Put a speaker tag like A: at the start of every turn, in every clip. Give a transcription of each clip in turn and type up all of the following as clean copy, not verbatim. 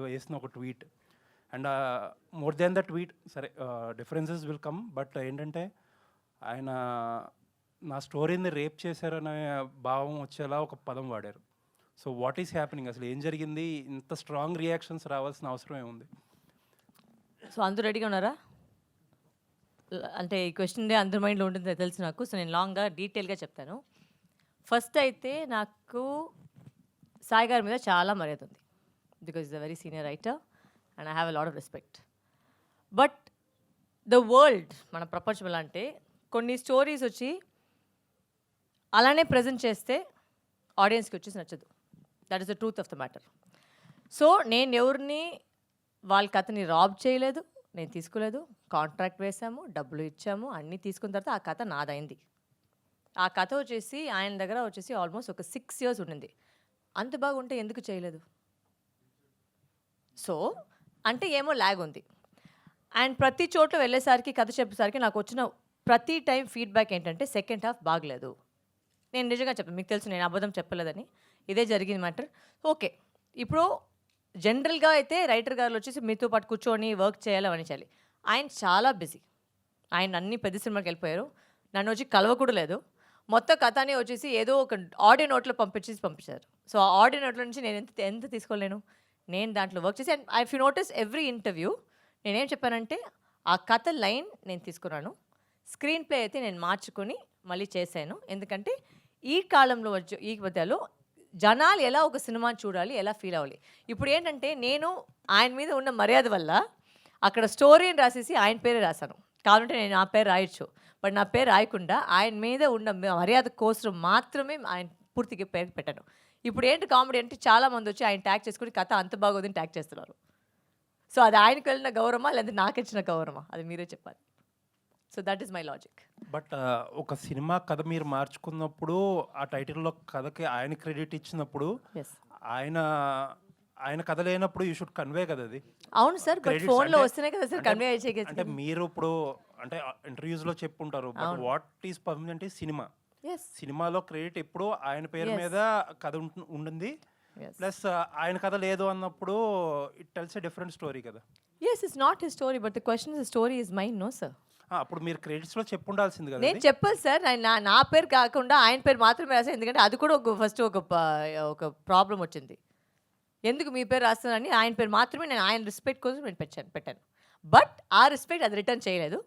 A: వేసిన ఒక tweet. And more than the tweet, సరే డిఫరెన్సెస్ విల్ కమ్, బట్ ఏంటంటే ఆయన నా స్టోరీని రేప్ చేశారనే భావం వచ్చేలా ఒక పదం వాడారు. సో వాట్ ఈస్ హ్యాపెనింగ్, అసలు ఏం జరిగింది? ఇంత స్ట్రాంగ్ రియాక్షన్స్ రావాల్సిన అవసరం ఏముంది?
B: సో అందరూ రెడీగా ఉన్నారా? అంటే ఈ క్వశ్చన్ అందరి మైండ్లో ఉంటుందో తెలుసు నాకు. సో నేను లాంగ్గా డీటెయిల్గా చెప్తాను. ఫస్ట్ అయితే నాకు సాయి గారి మీద చాలా మర్యాద ఉంది, because is a very senior writer and I have a lot of respect. But the world, మన ప్రపంచం ఎలా అంటే, కొన్ని స్టోరీస్ వచ్చి అలానే ప్రజెంట్ చేస్తే ఆడియన్స్కి వచ్చేసి నచ్చదు. That is the truth of the matter. So నేను ఎవరిని వాళ్ళ కథని రాబ్ చేయలేదు, నేను తీసుకోలేదు. కాంట్రాక్ట్ వేసాము, డబ్బులు ఇచ్చాము, అన్నీ తీసుకున్న తర్వాత ఆ కథ నాదైంది. ఆ కథ వచ్చేసి ఆయన దగ్గర వచ్చేసి ఆల్మోస్ట్ ఒక 6 years ఉండింది. అంత బాగుంటే ఎందుకు చేయలేదు? సో అంటే ఏమో ల్యాగ్ ఉంది. అండ్ ప్రతి చోట్ల వెళ్ళేసరికి, కథ చెప్పేసరికి నాకు వచ్చిన ప్రతి టైం ఫీడ్బ్యాక్ ఏంటంటే సెకండ్ హాఫ్ బాగలేదు. నేను నిజంగా చెప్పాను, మీకు తెలుసు నేను అబద్ధం చెప్పలేదని. ఇదే జరిగింది మ్యాటర్. ఓకే, ఇప్పుడు జనరల్గా అయితే రైటర్ గారు వచ్చేసి మీతో పాటు కూర్చొని వర్క్ చేయాలి, అవన్నీ చేయాలి. ఆయన చాలా బిజీ. ఆయన అన్ని పెద్ద సినిమాకి వెళ్ళిపోయారు. నన్ను వచ్చి కలవకూడదు లేదు. మొత్తం కథని వచ్చేసి ఏదో ఒక ఆడియో నోట్లో పంపించారు. సో ఆ ఆడియో నోట్లో నుంచి నేను ఎంత తీసుకోలేను. నేను దాంట్లో వర్క్ చేసి, and if you notice every interview నేనేం చెప్పానంటే, ఆ కథ లైన్ నేను తీసుకున్నాను, స్క్రీన్ ప్లే అయితే నేను మార్చుకొని మళ్ళీ చేశాను. ఎందుకంటే ఈ కాలంలో వచ్చే ఈ మధ్యలో జనాలు ఎలా ఒక సినిమాని చూడాలి, ఎలా ఫీల్ అవ్వాలి. ఇప్పుడు ఏంటంటే నేను ఆయన మీద ఉన్న మర్యాద వల్ల అక్కడ స్టోరీని రాసేసి ఆయన పేరే రాశాను. కావాలంటే నేను నా పేరు రాయొచ్చు, బట్ నా పేరు రాయకుండా ఆయన మీద ఉన్న మర్యాద కోసం మాత్రమే ఆయన పూర్తిగా పేరు పెట్టాను. ఇప్పుడు ఏంటి కామెడీ అంటే, చాలామంది వచ్చి ఆయన ట్యాగ్ చేసుకుని కథ అంత బాగోదని ట్యాగ్ చేస్తున్నారు. సో అది ఆయనకు వెళ్ళిన గౌరవమా లేదా నాకు ఇచ్చిన గౌరవమా, అది మీరే చెప్పాలి. So that is my logic.
A: But ఒక సినిమా కథ మీరు మార్చుకున్నప్పుడు ఆ టైటిల్లో కథకి ఆయన క్రెడిట్ ఇచ్చినప్పుడు, ఆయన కథ లేనప్పుడు యూ షుడ్ కన్వే కదా అది.
B: అవును సార్, బట్ ఫోన్లో వస్తేనే కదా సార్ కన్వే చేయగలిగే.
A: అంటే మీరు ఇప్పుడు అంటే ఇంటర్వ్యూస్లో చెప్పుంటారు, బట్ వాట్ ఈస్ పర్మనెంట్ ఈ సినిమా. సినిమాలో క్రెడిట్ ఎప్పుడు ఆయన పేరు మీద కథ ఉంటుంది. ప్లస్ ఆయన కథ లేదు అన్నప్పుడు it tells a different story కదా.
B: yes it's not his story, but the question is the story is mine, no sir.
A: అప్పుడు మీరు క్రెడిట్స్లో చెప్పుండాల్సింది కదా.
B: నేను చెప్పాను సార్, నా పేరు కాకుండా ఆయన పేరు మాత్రమే రాశాను. ఎందుకంటే అది కూడా ఫస్ట్ ఒక ప్రాబ్లం వచ్చింది. ఎందుకు మీ పేరు రాస్తానని, ఆయన పేరు మాత్రమే నేను ఆయన రెస్పెక్ట్ కోసం నేను పెట్టాను. బట్ ఆ రెస్పెక్ట్ అది రిటర్న్ చేయలేదు.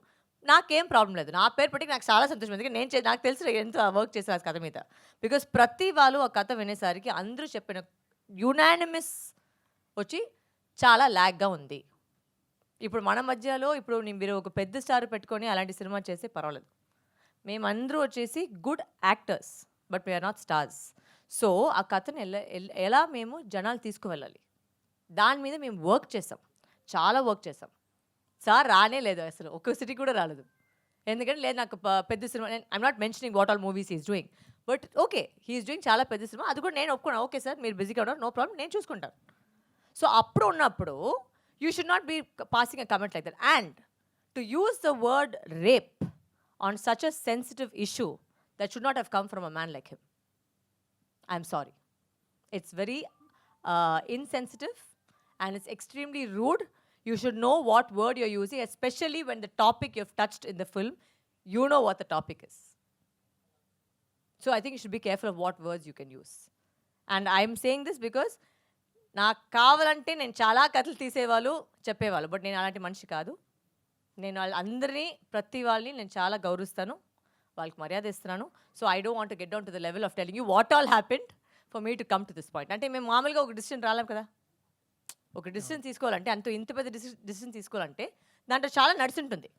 B: నాకేం ప్రాబ్లం లేదు, నా పేరు పెట్టి నాకు చాలా సంతోషం. ఎందుకంటే నాకు తెలుసు ఎంత వర్క్ చేశాను ఆ కథ మీద. బికాస్ ప్రతి వాళ్ళు ఆ కథ వినేసరికి అందరూ చెప్పిన యునానిమస్ వచ్చి చాలా ల్యాగ్గా ఉంది. ఇప్పుడు మన మధ్యలో ఇప్పుడు మీరు ఒక పెద్ద స్టార్ పెట్టుకొని అలాంటి సినిమా చేస్తే పర్వాలేదు. మేమందరూ వచ్చేసి good actors, but we are not stars. So ఆ కథను ఎలా మేము జనాలు తీసుకువెళ్ళాలి, దాని మీద మేము వర్క్ చేసాం, చాలా వర్క్ చేసాం. సార్ రానే లేదు, అసలు ఒక్క సిటీ కూడా రాలేదు. ఎందుకంటే లేదు నాకు పెద్ద సినిమా, I'm not mentioning what all movies is doing, but okay he's doing చాలా పెద్ద సినిమా, అది కూడా నేను ఒప్పుకున్నాను. ఓకే సార్ మీరు బిజీగా ఉన్నారు, నో ప్రాబ్లం, నేను చూసుకుంటాను. సో అప్పుడు ఉన్నప్పుడు you should not be passing a comment like that. And to use the word rape on such a sensitive issue, that should not have come from a man like him. I'm sorry. It's very insensitive and it's extremely rude. You should know what word you're using, especially when the topic you've touched in the film, you know what the topic is. So I think you should be careful of what words you can use. And I'm saying this because నాకు కావాలంటే నేను చాలా కథలు తీసేవాళ్ళు, చెప్పేవాళ్ళు, but నేను అలాంటి మనిషి కాదు. నేను అందరినీ, ప్రతి వాళ్ళని నేను చాలా గౌరవిస్తాను, వాళ్ళకి మర్యాద ఇస్తున్నాను. So I don't want to get down to the level of telling you what all happened for me to come to this point. అంటే మేము మామూలుగా ఒక డిసిషన్ రాలేం కదా. ఒక డిసిషన్ తీసుకోవాలంటే, ఇంత పెద్ద డిసిషన్ తీసుకోవాలంటే దాంట్లో చాలా నడిచింటుంది.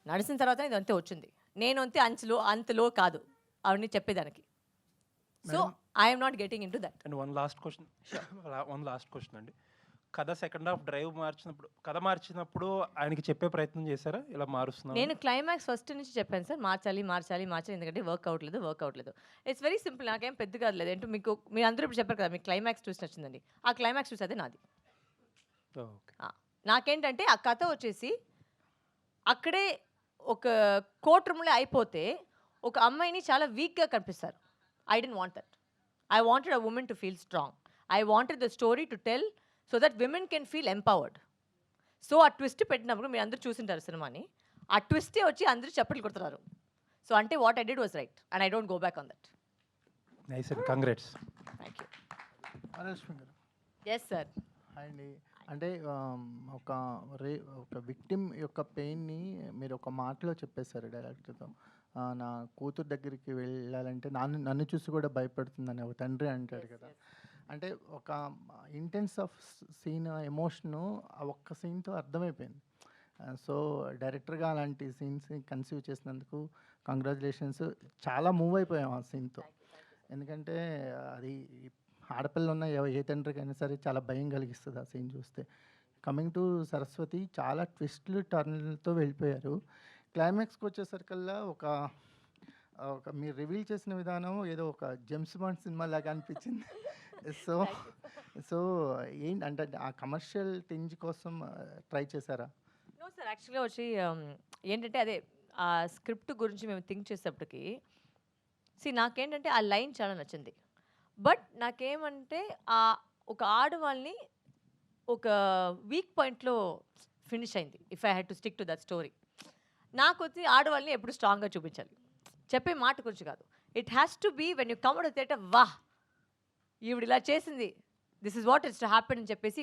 B: నడిచిన తర్వాత ఇది అంతే వచ్చింది. నేను అంతలో కాదు అవన్నీ చెప్పేదానికి. So I'm not getting in to that.
A: And one last question అండి. కథ సెకండ్ హాఫ్ డ్రైవ్ మార్చినప్పుడు ఆయనకి చెప్పే ప్రయత్నం చేశారా, ఇలా మారుస్తున్నా?
B: నేను క్లైమాక్స్ ఫస్ట్ నుంచి చెప్పాను సార్, మార్చాలి, ఎందుకంటే వర్క్ అవ్వట్లేదు. ఇట్స్ వెరీ సింపుల్, నాకేం పెద్ద కాదు లేదు. అంటే మీరు అందరూ ఇప్పుడు చెప్పారు కదా, మీకు క్లైమాక్స్ ట్విస్ట్ నచ్చిందండి. ఆ క్లైమాక్స్ ట్విస్ట్ అదే నాది. నాకేంటంటే ఆ కథ వచ్చేసి అక్కడే ఒక కోర్ట్ రూమ్లో అయిపోతే ఒక అమ్మాయిని చాలా వీక్గా కనిపిస్తారు. I didn't want that. I wanted a woman to feel strong. I wanted the story to tell so that women can feel empowered. So ఆ ట్విస్ట్ పెట్టినప్పుడు మీరు అందరూ చూసింటారు సినిమాని, ఆ ట్విస్టే వచ్చి అందరూ చప్పట్లు కొడుతున్నారు. సో అంటే what I did was right and I don't go back on that.
A: Nice and congrats.
B: Thank you.
C: Varalakshmi గారు.
B: Yes sir.
C: హాయ్ అండి. అంటే ఒక ఒక విక్టిమ్ యొక్క పెయిన్ని మీరు ఒక మాటలో చెప్పేశారు డైరెక్టర్తో. నా కూతురు దగ్గరికి వెళ్ళాలంటే నన్ను చూసి కూడా భయపడుతుందని ఒక తండ్రి అంటాడు కదా. అంటే ఒక ఇంటెన్స్ ఆఫ్ సీన్ ఎమోషను ఆ ఒక్క సీన్తో అర్థమైపోయింది. సో డైరెక్టర్గా అలాంటి సీన్స్ని కన్సీవ్ చేసినందుకు కంగ్రాచులేషన్స్. చాలా మూవ్ అయిపోయాం ఆ సీన్తో. ఎందుకంటే అది ఆడపిల్ల ఉన్న ఏ తండ్రికైనా సరే చాలా భయం కలిగిస్తుంది ఆ సీన్ చూస్తే. కమింగ్ టు సరస్వతి, చాలా ట్విస్ట్లు టర్న్లతో వెళ్ళిపోయారు. క్లైమాక్స్కి వచ్చేసరికల్లా ఒక మీరు రివీల్ చేసిన విధానం ఏదో ఒక జేమ్స్ బాండ్ సినిమా లాగా అనిపించింది. సో సో ఏంటి అంటే ఆ కమర్షియల్ టింజ్ కోసం ట్రై చేశారా?
B: నో సార్, యాక్చువల్గా వచ్చి ఏంటంటే అదే ఆ స్క్రిప్ట్ గురించి మేము థింక్ చేసేటప్పటికి నాకేంటంటే ఆ లైన్ చాలా నచ్చింది. బట్ నాకేమంటే ఒక ఆడవాళ్ళని ఒక వీక్ పాయింట్లో ఫినిష్ అయింది. If I had to stick to that story, నాకు వచ్చి ఆడవాళ్ళని ఎప్పుడు స్ట్రాంగ్గా చూపించాలి, చెప్పే మాట గురించి కాదు. It has to be when you come out theatre, వాహ్ ఈవిడ ఇలా చేసింది, this is what is to happen అని చెప్పేసి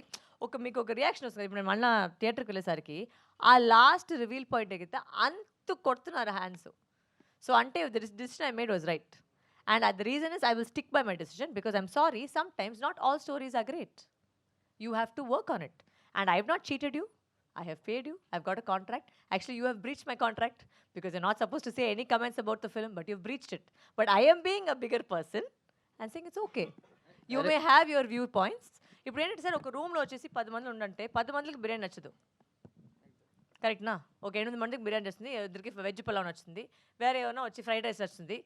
B: మీకు ఒక రియాక్షన్ వస్తుంది. ఇప్పుడు నేను మళ్ళీ థియేటర్కి వెళ్ళేసరికి ఆ లాస్ట్ రివీల్ పాయింట్ ఎగితే అంత కొడుతున్నారు హ్యాండ్స్. సో అంటే this decision I made was right. And the reason is I will stick by my decision because I'm sorry, sometimes not all stories are great. You have to work on it. And I have not cheated you. I have paid you. I've got a contract. Actually, you have breached my contract because you're not supposed to say any comments about the film, but you've breached it. But I am being a bigger person and saying it's okay. You may have your viewpoints. ఇప్పుడు ఏంటంటే sir, ఒక రూమ్లో వచ్చేసి 10 మంది ఉండంటే 10 మందికి బిర్యానీ నచ్చదు, కరెక్ట్నా? ఒక 8 మందికి బిర్యానీ నచ్చుతుంది, ఇద్దరికి వెజ్ పులావ్ నచ్చుతుంది, వేరే ఏమైనా వచ్చి ఫ్రైడ్ రైస్ నచ్చుతుంది.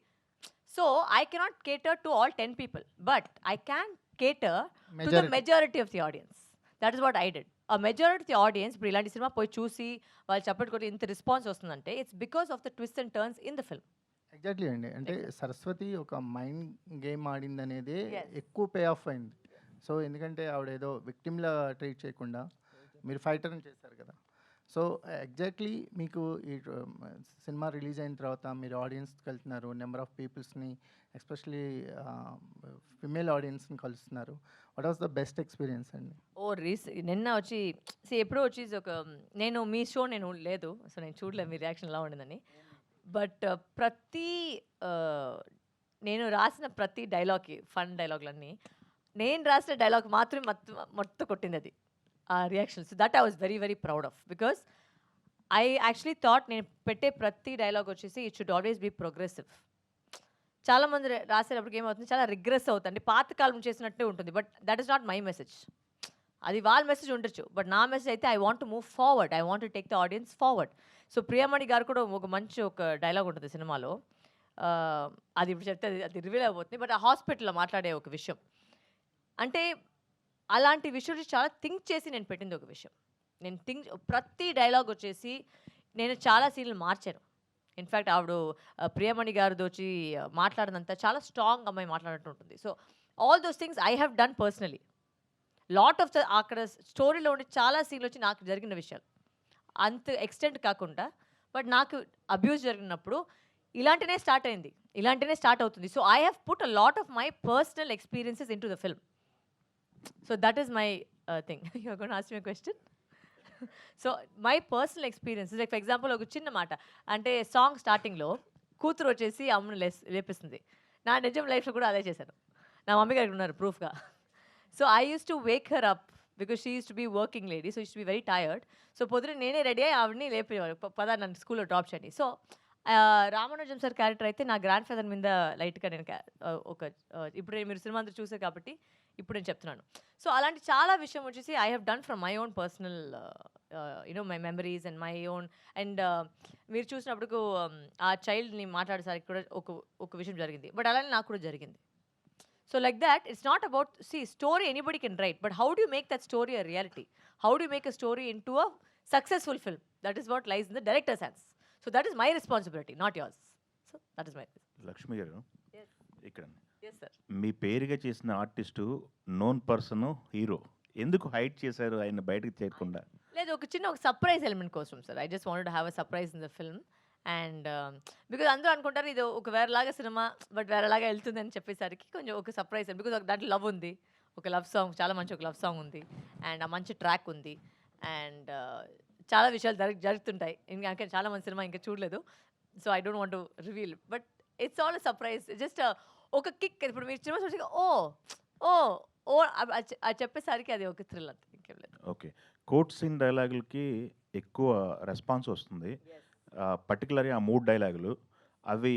B: So I cannot cater to all 10 people, but I can cater to the majority of the audience. That is what I did. A majority of the audience, ఇప్పుడు ఇలాంటి సినిమా పోయి చూసి వాళ్ళు చెప్పట్టుకొని ఇంత రెస్పాన్స్ వస్తుందంటే it's because of the twist and turns in the film.
C: Exactly అండి. అంటే సరస్వతి ఒక మైండ్ గేమ్ ఆడింది అనేది ఎక్కువ పే ఆఫ్ అయింది. సో ఎందుకంటే ఆవిడ ఏదో విక్టిమ్లా ట్రీట్ చేయకుండా మీరు ఫైటర్ని చేశారు కదా. సో ఎగ్జాక్ట్లీ మీకు ఈ సినిమా రిలీజ్ అయిన తర్వాత మీరు ఆడియన్స్కి వెళ్తున్నారు, నెంబర్ ఆఫ్ పీపుల్స్ని ఎస్పెషలీ ఫిమేల్ ఆడియన్స్ని కలుస్తున్నారు. What was the best experience అండి?
B: నిన్న వచ్చి ఎప్పుడో వచ్చి నేను మీ షో నేను లేదు, సో నేను చూడలేదు మీ రియాక్షన్ ఎలా ఉండిందని. బట్ నేను రాసిన ప్రతి డైలాగ్కి, ఫన్ డైలాగులన్నీ నేను రాసిన డైలాగ్ మాత్రమే మొత్తం కొట్టింది అది ఆ reactions. That I was very very proud of because I actually thought నేను పెట్టే ప్రతి డైలాగ్ వచ్చేసి it should always be progressive. చాలామంది రాసేటప్పటికి ఏమవుతుంది, చాలా రిగ్రెస్ అవుతుంది, పాతకాలం చేసినట్టే ఉంటుంది. But that is not my message. అది వాళ్ళ మెసేజ్ ఉండొచ్చు, బట్ నా మెసేజ్ అయితే I want to move forward, I want to take the audience forward. So Priyamani garu కూడా ఒక మంచి డైలాగ్ ఉంటుంది సినిమాలో, అది ఇప్పుడు చెప్తే అది రివీల్ అయిపోతుంది. బట్ ఆ హాస్పిటల్లో మాట్లాడే ఒక విషయం అంటే అలాంటి విషయం చాలా థింక్ చేసి నేను పెట్టింది ఒక విషయం. నేను ప్రతి డైలాగ్ వచ్చేసి నేను చాలా సీన్లు మార్చాను. ఇన్ఫ్యాక్ట్ ఆవిడ ప్రియమణి గారితో వచ్చి మాట్లాడినంత చాలా స్ట్రాంగ్ అమ్మాయి మాట్లాడినట్టు ఉంటుంది. So all those things I have done personally. Lot of అక్కడ స్టోరీలో ఉండే చాలా సీన్లు వచ్చి నాకు జరిగిన విషయాలు, అంత ఎక్స్టెంట్ కాకుండా. బట్ నాకు అబ్యూస్ జరిగినప్పుడు ఇలాంటినే స్టార్ట్ అయింది, ఇలాంటినే స్టార్ట్ అవుతుంది. So I have put a lot of my personal experiences in to the film. So that is my thing. You are going to ask me a question? So my personal experiences, like for example, ఒక చిన్న మాట అంటే song స్టార్టింగ్లో కూతురు వచ్చేసి అమ్మను లేపిస్తుంది. నా నిజం లైఫ్లో కూడా అదే చేశాను. నా మమ్మీ గారికి ఉన్నారు ప్రూఫ్గా. So I use to wake her up because she use to be working lady, so use to be very tired. So పొద్దున నేనే రెడీ అయ్యి ఆవిడని లేపేవాడు, పద నన్ను స్కూల్లో డ్రాప్ చేయండి. సో రామానుజం సార్ క్యారెక్టర్ అయితే నా గ్రాండ్ ఫాదర్ మీద లైట్గా నేను ఇప్పుడు మీరు సినిమా అందరూ చూసారు కాబట్టి ఇప్పుడు నేను చెప్తున్నాను. సో అలాంటి చాలా విషయం వచ్చేసి I have done from my own personal my memories and my own. And మీరు చూసినప్పుడు ఆ చైల్డ్ని మాట్లాడేసరికి కూడా ఒక విషయం జరిగింది, బట్ అలానే నాకు కూడా జరిగింది. So like that it's not about story anybody can write, but how do you make that story a reality, how do you make a story in to a successful film. That is what lies in the directors hands. So that is my responsibility, not yours. So that is my.
D: Lakshmi గారు, ఇక్కడ
B: Yes, sir.
D: మీ పేరుగా చేసిన artist known person hero ఎందుకు hide చేశారు ఆయన బయటకు చేయకుండా?
B: లేదు ఒక చిన్న ఒక సర్ప్రైజ్ ఎలిమెంట్ కోసం sir. I just wanted to have a surprise in the film. And because అందరూ అనుకుంటారు ఇది ఒక వేరేలాగా సినిమా బట్ వేరేలాగా వెళ్తుంది అని చెప్పేసరికి కొంచెం ఒక సర్ప్రైజ్ బికాజ్ దాంట్లో లవ్ ఉంది, ఒక లవ్ సాంగ్, చాలా మంచి ఒక లవ్ సాంగ్ ఉంది అండ్ ఆ మంచి ట్రాక్ ఉంది అండ్ చాలా విషయాలు జరుగుతుంటాయి. ఇంకా చాలా మంది సినిమా ఇంకా చూడలేదు, so I don't want to reveal, but it's all surprise. Just ఒక కిక్. ఇప్పుడు మీరు సినిమా చూసి ఓ ఓ ఓ అది చెప్పేసరికి అది ఒక థ్రిల్ అంతే, ఇంకేం లేదు.
D: ఓకే. కోట్ సీన్ డైలాగులకి ఎక్కువ రెస్పాన్స్ వస్తుంది. పర్టికులర్గా ఆ 3 డైలాగులు అవి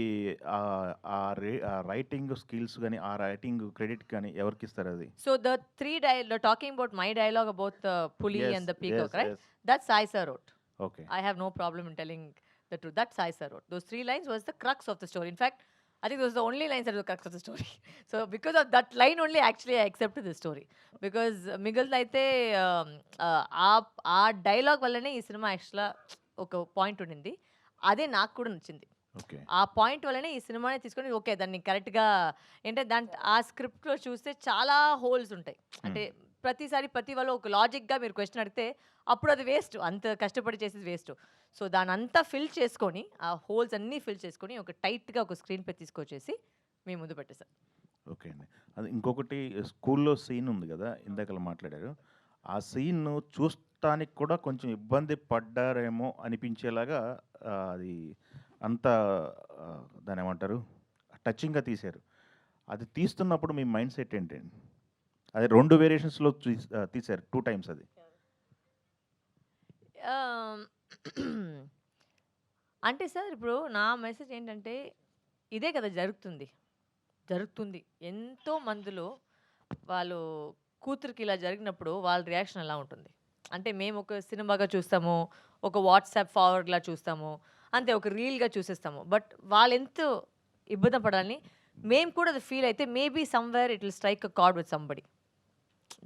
D: రైటింగ్ స్కిల్స్ కానీ ఆ రైటింగ్ క్రెడిట్ కానీ ఎవరికి ఇస్తారు అది?
B: So the talking about my dialogue about the pulley
D: Yes,
B: and the peacock,
D: yes,
B: right?
D: yes.
B: That Sai sir wrote.
D: Okay.
B: I have no problem in telling the truth. That Sai sir wrote. Those 3 lines was the crux of the story. In fact, I think those are the only lines that were the crux of the story. So because of that line only, actually I accepted the story. Because మిగిలినైతే ఆ dialogue వల్లనే ఈ cinema యాక్చువల్గా ఒక point ఉండింది. అదే నాకు కూడా నచ్చింది.
D: ఓకే.
B: ఆ పాయింట్ వల్లనే ఈ సినిమాని తీసుకొని ఓకే దాన్ని కరెక్ట్గా ఏంటంటే ఆ స్క్రిప్ట్లో చూస్తే చాలా హోల్స్ ఉంటాయి. అంటే ప్రతిసారి ప్రతి వాళ్ళు ఒక లాజిక్గా మీరు క్వశ్చన్ అడిగితే అప్పుడు అది వేస్ట్, అంత కష్టపడి చేసేది వేస్ట్. సో దాని అంతా ఫిల్ చేసుకొని ఆ హోల్స్ అన్నీ ఫిల్ చేసుకొని ఒక టైట్గా ఒక స్క్రీన్ పై తీసుకొచ్చేసి మీ ముందు పెట్టేశారు.
D: ఓకే అండి. అది ఇంకొకటి స్కూల్లో సీన్ ఉంది కదా, ఇందాకలా మాట్లాడారు. ఆ సీన్ చూడటానికి కూడా కొంచెం ఇబ్బంది పడ్డారేమో అనిపించేలాగా అది అంత దాన్ని ఏమంటారు టచింగ్గా తీశారు. అది తీస్తున్నప్పుడు మీ మైండ్ సెట్ ఏంటండి? అది 2 వేరియేషన్స్లో తీశారు 2 టైమ్స్ అది.
B: అంటే సార్ ఇప్పుడు నా మెసేజ్ ఏంటంటే ఇదే కదా జరుగుతుంది ఎంతో మందిలో వాళ్ళు కూతురికి ఇలా జరిగినప్పుడు వాళ్ళ రియాక్షన్ ఎలా ఉంటుంది అంటే మేము ఒక సినిమాగా చూస్తాము, ఒక వాట్సాప్ ఫార్వర్డ్లా చూస్తాము, అంతే ఒక రీల్గా చూసేస్తాము. బట్ వాళ్ళు ఎంత ఇబ్బంది పడాలని మేము కూడా అది ఫీల్ అయితే maybe somewhere it will strike a card with somebody.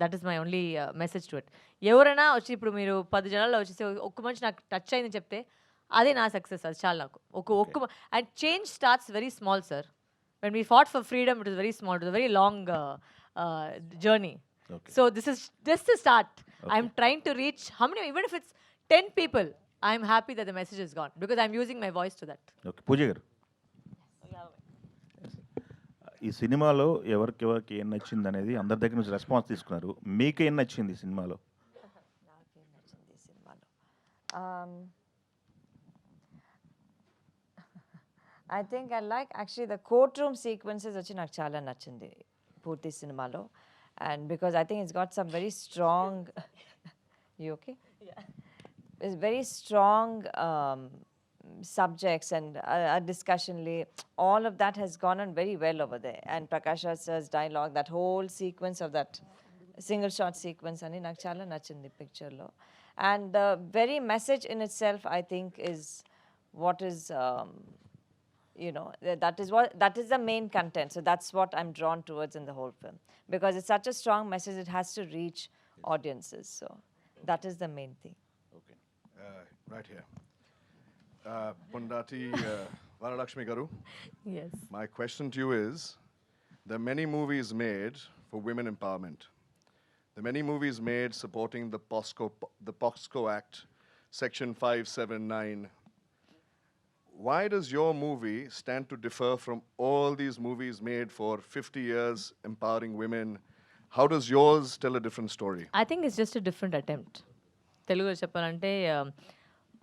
B: That is my only message to it. ఎవరైనా వచ్చి ఇప్పుడు మీరు 10 జనాల్లో వచ్చేసి ఒక్క మనిషి నాకు టచ్ అయిందని చెప్తే అదే నా సక్సెస్. అది చాలా నాకు ఒక్క and change starts very small sir. When we fought for freedom it is very small, it is very long journey. So this is just the start. Okay. I'm trying to reach how many, even if it's 10 people, I'm happy that the message is gone because I'm using my voice to that.
D: Okay. Pooja గారు, ఈ సినిమాలో ఎవరికి ఏం నచ్చింది అనేది అందరి దగ్గర నుంచి రెస్పాన్స్ తీసుకున్నారు. మీకు ఏం నచ్చింది ఈ సినిమాలో?
E: నాకేం నచ్చింది ఈ సినిమాలో, I think I like actually the court room sequences వచ్చి నాకు చాలా నచ్చింది పూర్తి సినిమాలో. And because I think it's got some very strong you okay? Yeah. It's very strong subjects and a discussion. All of that has gone on very well over there. And Prakash Raj sir's dialogue, that whole sequence of that single shot sequence, ani nak chala nachindi picture lo. And the very message in itself, I think, is what is you know, that is the main content. So that's what I'm drawn towards in the whole film, because it's such a strong message, it has to reach audiences. So that is the main thing.
D: Okay.
F: Right here. Pundati Varalakshmi Garu,
B: Yes.
F: my question to you is, there are many movies made for women empowerment. There are many movies made supporting the POSCO Act, Section 579. Why does your movie stand to differ from all these movies made for 50 years empowering women? How does yours tell a different story?
B: I think it's just a different attempt. తెలుగులో చెప్పాలంటే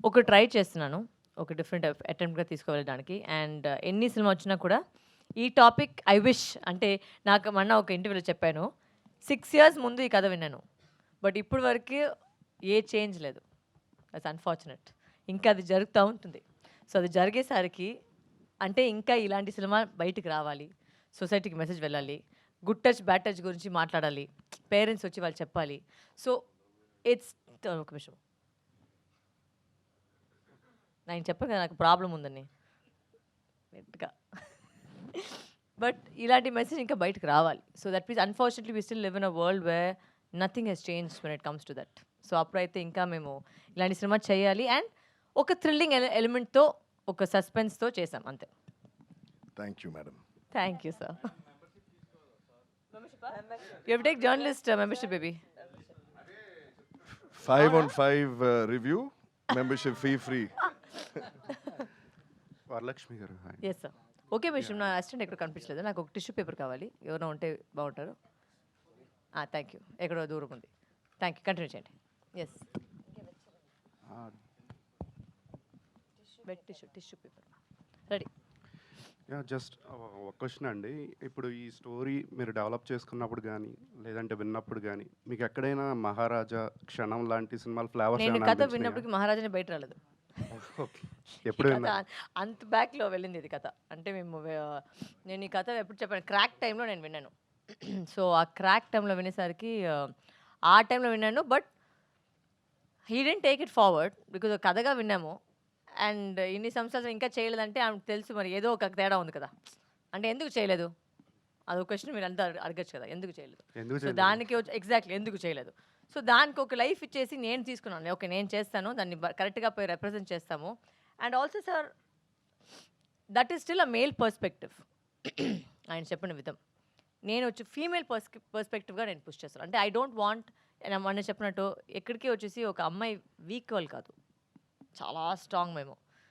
B: ఒక try చేస్తున్నాను, ఒక different అటెంప్ట్గా తీసుకువెళ్ళడానికి. And ఎన్ని cinema వచ్చినా కూడా ఈ టాపిక్ ఐ విష్ అంటే నాకు మొన్న ఒక ఇంటర్వ్యూలో చెప్పాను, 6 years ముందు ఈ కథ విన్నాను బట్ ఇప్పుడు వరకు ఏ చేంజ్ లేదు. That's unfortunate. ఇంకా అది జరుగుతూ ఉంటుంది. సో అది జరిగేసరికి అంటే ఇంకా ఇలాంటి సినిమా బయటికి రావాలి, సొసైటీకి మెసేజ్ వెళ్ళాలి, గుడ్ టచ్ బ్యాడ్ టచ్ గురించి మాట్లాడాలి, పేరెంట్స్ వచ్చి వాళ్ళు చెప్పాలి. సో ఇట్స్ ఒక విషయం నేను చెప్పాను కదా నాకు ప్రాబ్లం ఉందని నెట్గా, బట్ ఇలాంటి మెసేజ్ ఇంకా బయటకు రావాలి. So that means unfortunately we still live in a world where nothing has change when it comes to that. So అప్పుడైతే ఇంకా మేము ఇలాంటి సినిమా చేయాలి అండ్ ఒక థ్రిల్లింగ్ ఎలిమెంట్తో ఒక సస్పెన్స్తో చేసాం అంతే.
F: Thank you, madam.
B: Thank you sir. You have take journalist membership baby.
F: 5 on 5 review, membership fee free.
G: Varalakshmi గారు hi.
B: Yes sir. Okay mission నా అసిస్టెంట్ ఎక్కడ కనిపించలేదు, నాకు ఒక టిష్యూ పేపర్ కావాలి, ఎవరైనా ఉంటే బాగుంటారు. థ్యాంక్ యూ, ఎక్కడో దూరం ఉంది. థ్యాంక్ యూ, కంటిన్యూ చేయండి. Yes, bed tissue paper ready.
G: Yeah just ఒక క్వశ్చన్ అండి. ఇప్పుడు ఈ స్టోరీ మీరు డెవలప్ చేసుకున్నప్పుడు కానీ లేదంటే విన్నప్పుడు కానీ మీకు ఎక్కడైనా మహారాజా, క్షణం లాంటి సినిమాలు ఫ్లేవర్స్
B: నేను కథ విన్నప్పటికి మహారాజాని బయట రాలేదు.
G: ఎప్పుడు
B: కథ
G: విన్నా
B: అంత బ్యాక్లో వెళ్ళింది ఇది కథ. అంటే నేను ఈ కథ ఎప్పుడు చెప్పాను, క్రాక్ టైంలో నేను విన్నాను. సో ఆ క్రాక్ టైంలో వినేసరికి ఆ టైంలో విన్నాను. But he didn't take it forward because కథగా విన్నాము. అండ్ ఇన్ని సంవత్సరాలు ఇంకా చేయలేదంటే ఆమెకు తెలుసు మరి ఏదో ఒక తేడా ఉంది కదా. అంటే ఎందుకు చేయలేదు, అదొక క్వశ్చన్ మీరు అంతా అడగచ్చు కదా, ఎందుకు చేయలేదు.
G: ఎందుకు
B: సో
G: చేయలేదు?
B: దానికి ఎగ్జాక్ట్లీ ఎందుకు చేయలేదు. సో దానికి ఒక లైఫ్ ఇచ్చేసి నేను తీసుకున్నాను. ఓకే నేను చేస్తాను, దాన్ని కరెక్ట్గా పోయి రిప్రజెంట్ చేస్తాము. And also sir that is still a male perspective. ఆయన చెప్పిన విధం నేను వచ్చి ఫీమేల్ పర్స్పెక్టివ్గా నేను పుష్ చేస్తాను. అంటే ఐ డోంట్ వాంట్, మొన్న చెప్పినట్టు ఎక్కడికి వచ్చేసి ఒక అమ్మాయి వీక్ వాళ్ళు కాదు, చాలా స్ట్రాంగ్ మేము.